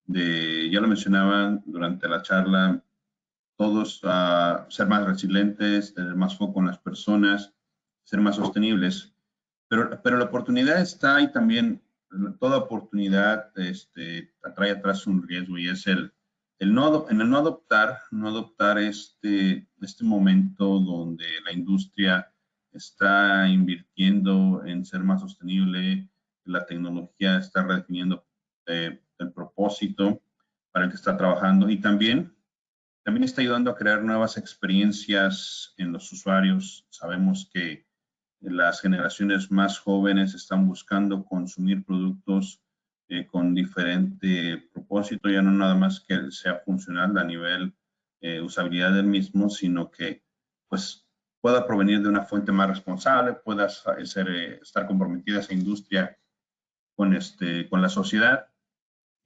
ya lo mencionaban durante la charla, todos a ser más resilientes, tener más foco en las personas, ser más sostenibles, pero la oportunidad está ahí también. Toda oportunidad atrae atrás un riesgo, y es el no adoptar este momento donde la industria está invirtiendo en ser más sostenible, la tecnología está redefiniendo el propósito para el que está trabajando, y también está ayudando a crear nuevas experiencias en los usuarios. Sabemos que las generaciones más jóvenes están buscando consumir productos con diferente propósito, ya no nada más que sea funcional a nivel usabilidad del mismo, sino que pues pueda provenir de una fuente más responsable, pueda estar comprometida esa industria con la sociedad.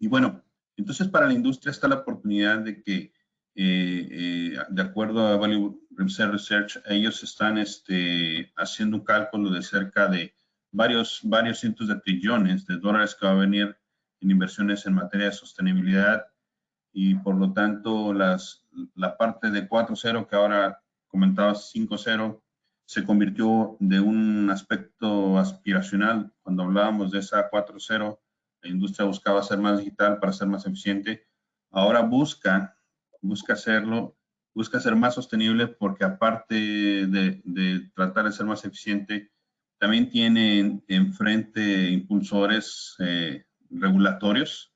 Y bueno, entonces para la industria está la oportunidad de que de acuerdo a Value Research, ellos están haciendo un cálculo de cerca de varios cientos de trillones de dólares que va a venir en inversiones en materia de sostenibilidad, y por lo tanto la parte de 4.0 que ahora comentabas 5.0 se convirtió de un aspecto aspiracional. Cuando hablábamos de esa 4.0, la industria buscaba ser más digital para ser más eficiente. Ahora busca hacerlo, busca ser más sostenible, porque aparte de tratar de ser más eficiente, también tiene enfrente impulsores regulatorios.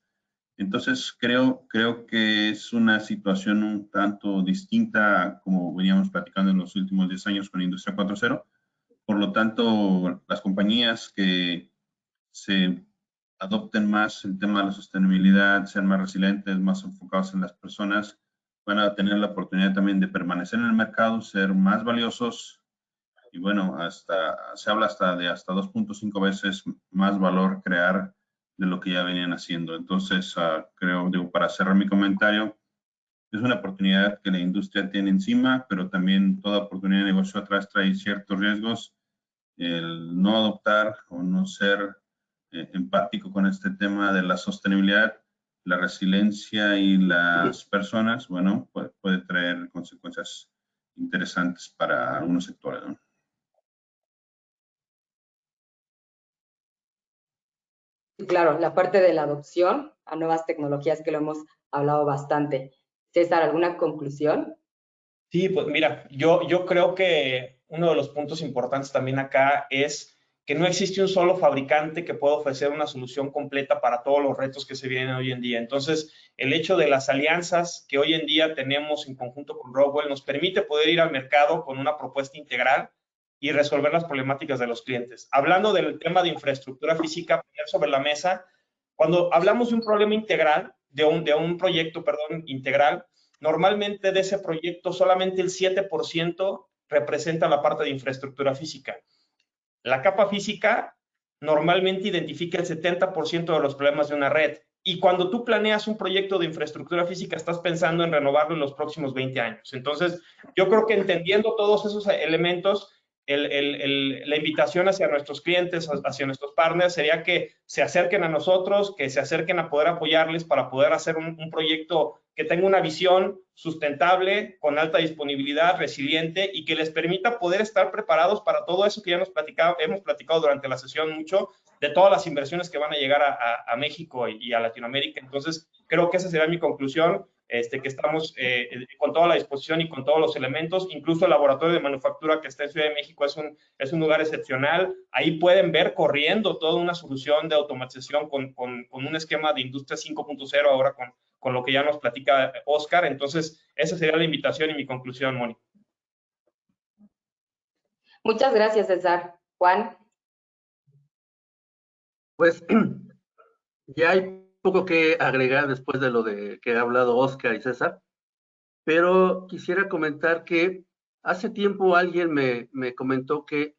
Entonces, creo que es una situación un tanto distinta como veníamos platicando en los últimos 10 años con Industria 4.0. Por lo tanto, las compañías que se adopten más el tema de la sostenibilidad, sean más resilientes, más enfocados en las personas, van a tener la oportunidad también de permanecer en el mercado, ser más valiosos, y bueno, se habla de hasta 2.5 veces más valor crear de lo que ya venían haciendo. Entonces, para cerrar mi comentario, es una oportunidad que la industria tiene encima, pero también toda oportunidad de negocio atrás trae ciertos riesgos. El no adoptar o no ser empático con este tema de la sostenibilidad, la resiliencia y las personas, bueno, puede traer consecuencias interesantes para algunos sectores, ¿no? Claro, la parte de la adopción a nuevas tecnologías, que lo hemos hablado bastante. César, ¿alguna conclusión? Sí, pues mira, yo creo que uno de los puntos importantes también acá es que no existe un solo fabricante que pueda ofrecer una solución completa para todos los retos que se vienen hoy en día. Entonces, el hecho de las alianzas que hoy en día tenemos en conjunto con Rockwell nos permite poder ir al mercado con una propuesta integral y resolver las problemáticas de los clientes. Hablando del tema de infraestructura física, poner sobre la mesa, cuando hablamos de un problema integral, de un proyecto, perdón, integral, normalmente de ese proyecto solamente el 7% representa la parte de infraestructura física. La capa física normalmente identifica el 70% de los problemas de una red. Y cuando tú planeas un proyecto de infraestructura física, estás pensando en renovarlo en los próximos 20 años. Entonces, yo creo que entendiendo todos esos elementos, la invitación hacia nuestros clientes, hacia nuestros partners, sería que se acerquen a nosotros, que se acerquen a poder apoyarles para poder hacer un proyecto que tenga una visión sustentable, con alta disponibilidad, resiliente y que les permita poder estar preparados para todo eso que ya hemos platicado durante la sesión mucho, de todas las inversiones que van a llegar a México y a Latinoamérica. Entonces, creo que esa será mi conclusión. Que estamos con toda la disposición y con todos los elementos, incluso el laboratorio de manufactura que está en Ciudad de México es un lugar excepcional. Ahí pueden ver corriendo toda una solución de automatización con un esquema de industria 5.0 ahora con lo que ya nos platica Oscar. Entonces, esa sería la invitación y mi conclusión, Moni. Muchas gracias, César. Juan. Pues ya hay poco que agregar después de lo de que ha hablado Oscar y César, pero quisiera comentar que hace tiempo alguien me comentó que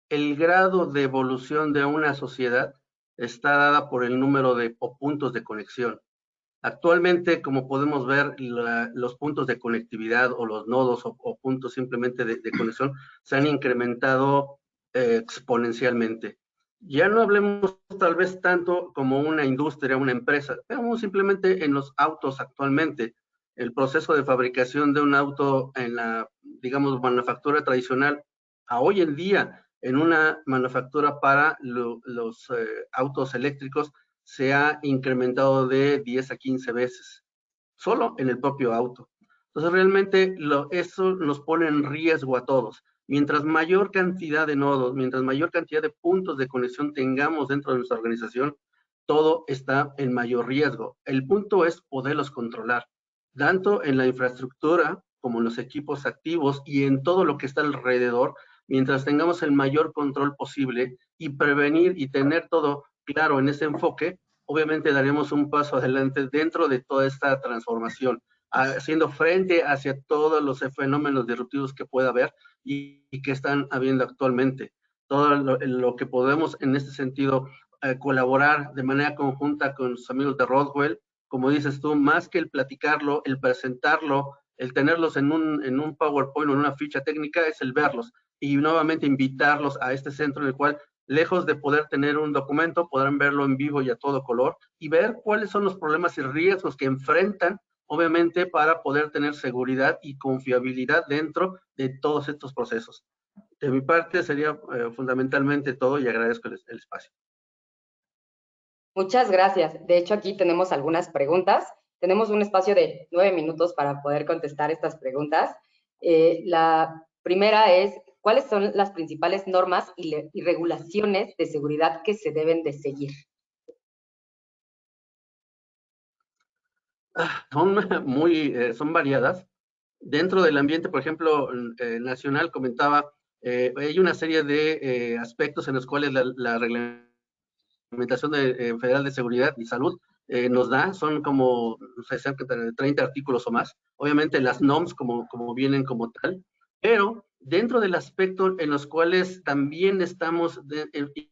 el grado de evolución de una sociedad está dada por el número de puntos de conexión. Actualmente, como podemos ver, los puntos de conectividad o los nodos o puntos simplemente de conexión se han incrementado exponencialmente. Ya no hablemos tal vez tanto como una industria, una empresa, veamos simplemente en los autos actualmente. El proceso de fabricación de un auto en la, digamos, manufactura tradicional, a hoy en día, en una manufactura para los autos eléctricos, se ha incrementado de 10 a 15 veces, solo en el propio auto. Entonces, realmente eso nos pone en riesgo a todos. Mientras mayor cantidad de nodos, mientras mayor cantidad de puntos de conexión tengamos dentro de nuestra organización, todo está en mayor riesgo. El punto es poderlos controlar, tanto en la infraestructura como en los equipos activos y en todo lo que está alrededor, mientras tengamos el mayor control posible y prevenir y tener todo claro en ese enfoque, obviamente daremos un paso adelante dentro de toda esta transformación, haciendo frente hacia todos los fenómenos disruptivos que pueda haber y que están habiendo actualmente. Todo lo que podemos en este sentido colaborar de manera conjunta con los amigos de Rockwell, como dices tú, más que el platicarlo, el presentarlo, el tenerlos en un PowerPoint o en una ficha técnica, es el verlos y nuevamente invitarlos a este centro en el cual, lejos de poder tener un documento, podrán verlo en vivo y a todo color y ver cuáles son los problemas y riesgos que enfrentan, obviamente, para poder tener seguridad y confiabilidad dentro de todos estos procesos. De mi parte sería fundamentalmente todo y agradezco el espacio. Muchas gracias. De hecho, aquí tenemos algunas preguntas. Tenemos un espacio de 9 minutos para poder contestar estas preguntas. La primera es, ¿cuáles son las principales normas y regulaciones de seguridad que se deben de seguir? Son variadas. Dentro del ambiente, por ejemplo, nacional, comentaba, hay una serie de aspectos en los cuales la reglamentación federal de seguridad y salud nos da, son como, no sé, cerca de 30 artículos o más. Obviamente las NOMS como vienen como tal, pero dentro del aspecto en los cuales también estamos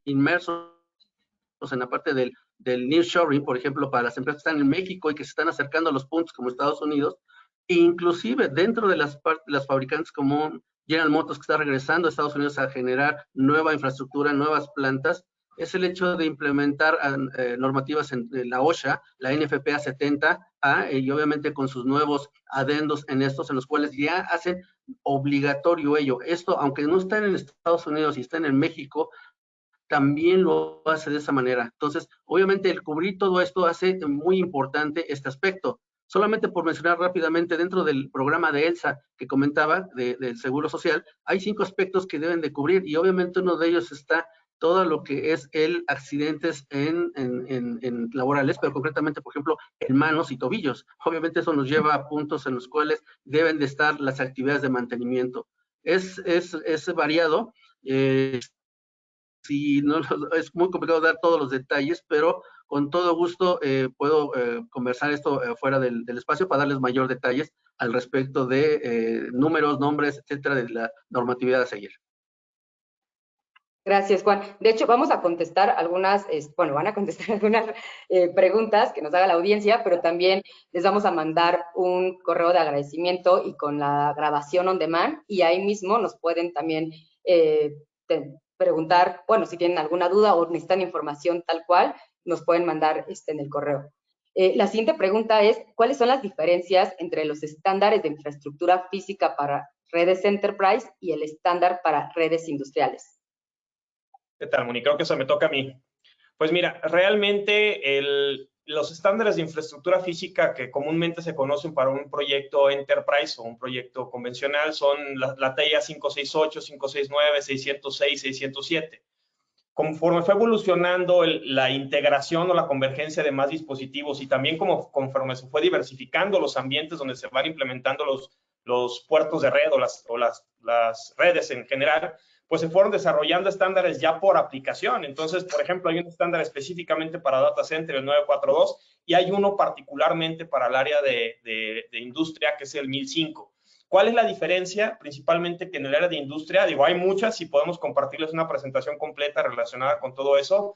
inmersos en la parte del nearshoring, por ejemplo, para las empresas que están en México y que se están acercando a los puntos como Estados Unidos, e inclusive dentro de las fabricantes como General Motors, que está regresando a Estados Unidos a generar nueva infraestructura, nuevas plantas, es el hecho de implementar normativas en la OSHA, la NFPA 70, y obviamente con sus nuevos adendos en estos, en los cuales ya hacen obligatorio ello. Esto, aunque no está en Estados Unidos y está en México, también lo hace de esa manera. Entonces, obviamente, el cubrir todo esto hace muy importante este aspecto. Solamente por mencionar rápidamente, dentro del programa de ELSA que comentaba, del Seguro Social, hay 5 aspectos que deben de cubrir y obviamente uno de ellos está todo lo que es el accidentes en laborales, pero concretamente, por ejemplo, en manos y tobillos. Obviamente eso nos lleva a puntos en los cuales deben de estar las actividades de mantenimiento. Es variado. Si no, es muy complicado dar todos los detalles, pero con todo gusto puedo conversar esto fuera del espacio para darles mayor detalles al respecto de números, nombres, etcétera, de la normatividad a seguir. Gracias, Juan. De hecho, vamos a contestar algunas, bueno, van a contestar algunas preguntas que nos haga la audiencia, pero también les vamos a mandar un correo de agradecimiento y con la grabación on demand, y ahí mismo nos pueden también preguntar, bueno, si tienen alguna duda o necesitan información tal cual, nos pueden mandar en el correo. La siguiente pregunta es, ¿cuáles son las diferencias entre los estándares de infraestructura física para redes Enterprise y el estándar para redes industriales? ¿Qué tal, Moni? Creo que eso me toca a mí. Pues mira, realmente los estándares de infraestructura física que comúnmente se conocen para un proyecto Enterprise o un proyecto convencional son la TIA 568, 569, 606, 607. Conforme fue evolucionando la integración o la convergencia de más dispositivos y también conforme se fue diversificando los ambientes donde se van implementando los puertos de red o las redes en general, pues se fueron desarrollando estándares ya por aplicación. Entonces, por ejemplo, hay un estándar específicamente para data center, el 942, y hay uno particularmente para el área de industria, que es el 1005. ¿Cuál es la diferencia? Principalmente que en el área de industria, digo, hay muchas y podemos compartirles una presentación completa relacionada con todo eso.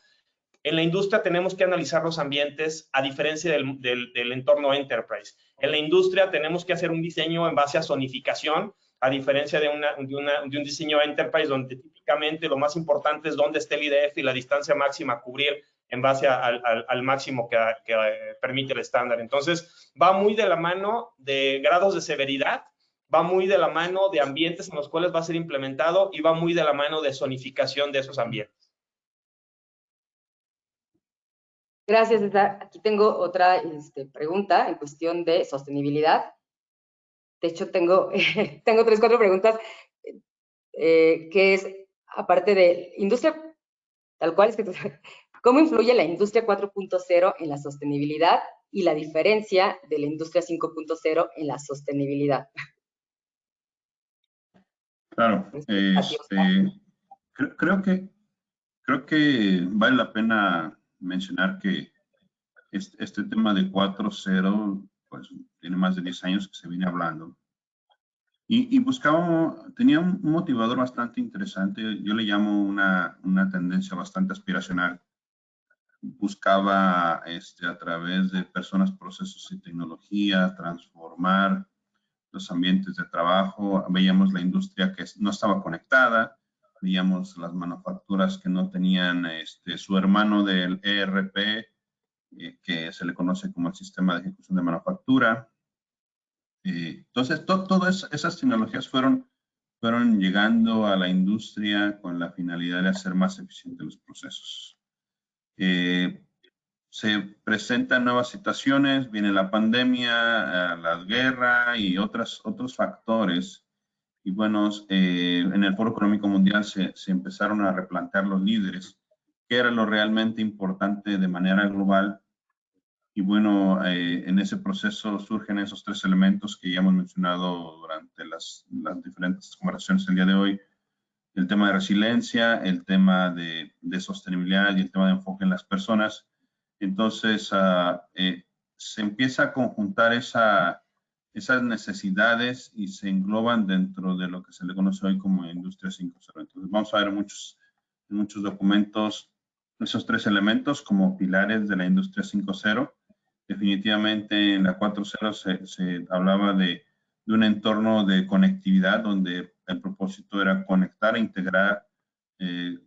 En la industria tenemos que analizar los ambientes a diferencia del entorno Enterprise. En la industria tenemos que hacer un diseño en base a zonificación, a diferencia de un diseño Enterprise donde típicamente lo más importante es dónde está el IDF y la distancia máxima a cubrir en base al máximo que permite el estándar. Entonces, va muy de la mano de grados de severidad, va muy de la mano de ambientes en los cuales va a ser implementado y va muy de la mano de zonificación de esos ambientes. Gracias, César. Aquí tengo otra pregunta en cuestión de sostenibilidad. De hecho, tengo 3, 4 preguntas, que es, aparte de industria, tal cual, ¿cómo influye la industria 4.0 en la sostenibilidad y la diferencia de la industria 5.0 en la sostenibilidad? Claro, creo que vale la pena mencionar que este tema de 4.0, pues tiene más de 10 años que se viene hablando. Y tenía un motivador bastante interesante, yo le llamo una tendencia bastante aspiracional. Buscaba a través de personas, procesos y tecnología transformar los ambientes de trabajo. Veíamos la industria que no estaba conectada, veíamos las manufacturas que no tenían su hermano del ERP, que se le conoce como el sistema de ejecución de manufactura. Entonces, todas esas tecnologías fueron llegando a la industria con la finalidad de hacer más eficientes los procesos. Se presentan nuevas situaciones, viene la pandemia, la guerra y otros factores. Y bueno, en el Foro Económico Mundial se empezaron a replantear los líderes, qué era lo realmente importante de manera global. Y bueno, en ese proceso surgen esos 3 elementos que ya hemos mencionado durante las diferentes conversaciones del día de hoy. El tema de resiliencia, el tema de sostenibilidad y el tema de enfoque en las personas. Entonces, se empieza a conjuntar esas necesidades y se engloban dentro de lo que se le conoce hoy como Industria 5.0. Entonces, vamos a ver en muchos documentos esos 3 elementos como pilares de la Industria 5.0. Definitivamente en la 4.0 se hablaba de un entorno de conectividad donde el propósito era conectar e integrar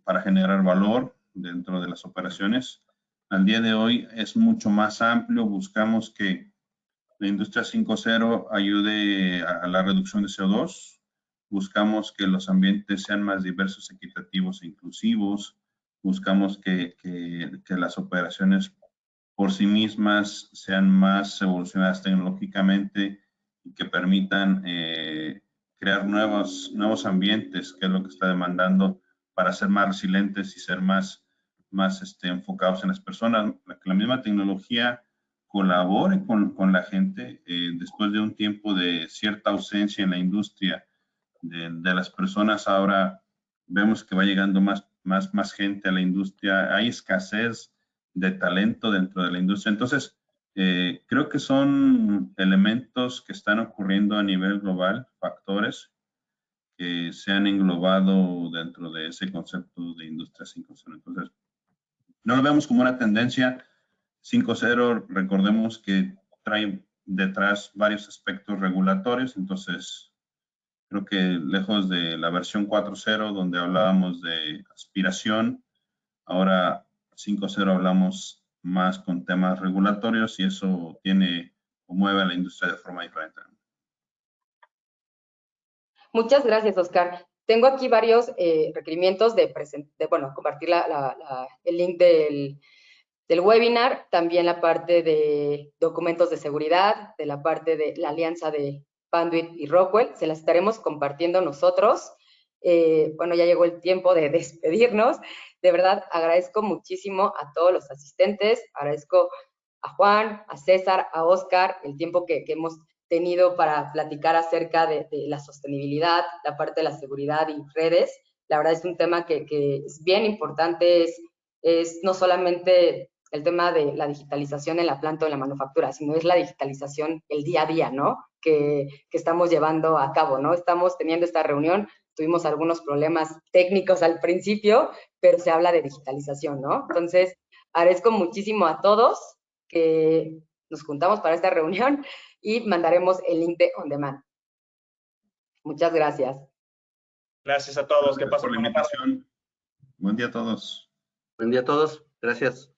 para generar valor dentro de las operaciones. Al día de hoy es mucho más amplio, buscamos que la Industria 5.0 ayude a la reducción de CO2, buscamos que los ambientes sean más diversos, equitativos e inclusivos, buscamos que las operaciones por sí mismas sean más evolucionadas tecnológicamente y que permitan crear nuevos ambientes, que es lo que está demandando para ser más resilientes y ser más enfocados en las personas. La misma tecnología colabore con la gente después de un tiempo de cierta ausencia en la industria de las personas. Ahora vemos que va llegando más gente a la industria. Hay escasez de talento dentro de la industria. Entonces, creo que son elementos que están ocurriendo a nivel global, factores que se han englobado dentro de ese concepto de industria 5.0. Entonces, no lo vemos como una tendencia. 5.0, recordemos que trae detrás varios aspectos regulatorios. Entonces, creo que lejos de la versión 4.0, donde hablábamos de aspiración, ahora 5.0 hablamos más con temas regulatorios y eso mueve a la industria de forma diferente. Muchas gracias, Oscar. Tengo aquí varios requerimientos de compartir el link del webinar, también la parte de documentos de seguridad, de la parte de la alianza de Panduit y Rockwell, se las estaremos compartiendo nosotros. Bueno, ya llegó el tiempo de despedirnos. De verdad, agradezco muchísimo a todos los asistentes, agradezco a Juan, a César, a Oscar, el tiempo que hemos tenido para platicar acerca de la sostenibilidad, la parte de la seguridad y redes. La verdad es un tema que es bien importante, es no solamente el tema de la digitalización en la planta o en la manufactura, sino es la digitalización el día a día, ¿no? Que estamos llevando a cabo, ¿no? Estamos teniendo esta reunión, tuvimos algunos problemas técnicos al principio, pero se habla de digitalización, ¿no? Entonces, agradezco muchísimo a todos que nos juntamos para esta reunión y mandaremos el link de On Demand. Muchas gracias. Gracias a todos. Que pasen por la invitación. Buen día a todos. Buen día a todos. Gracias.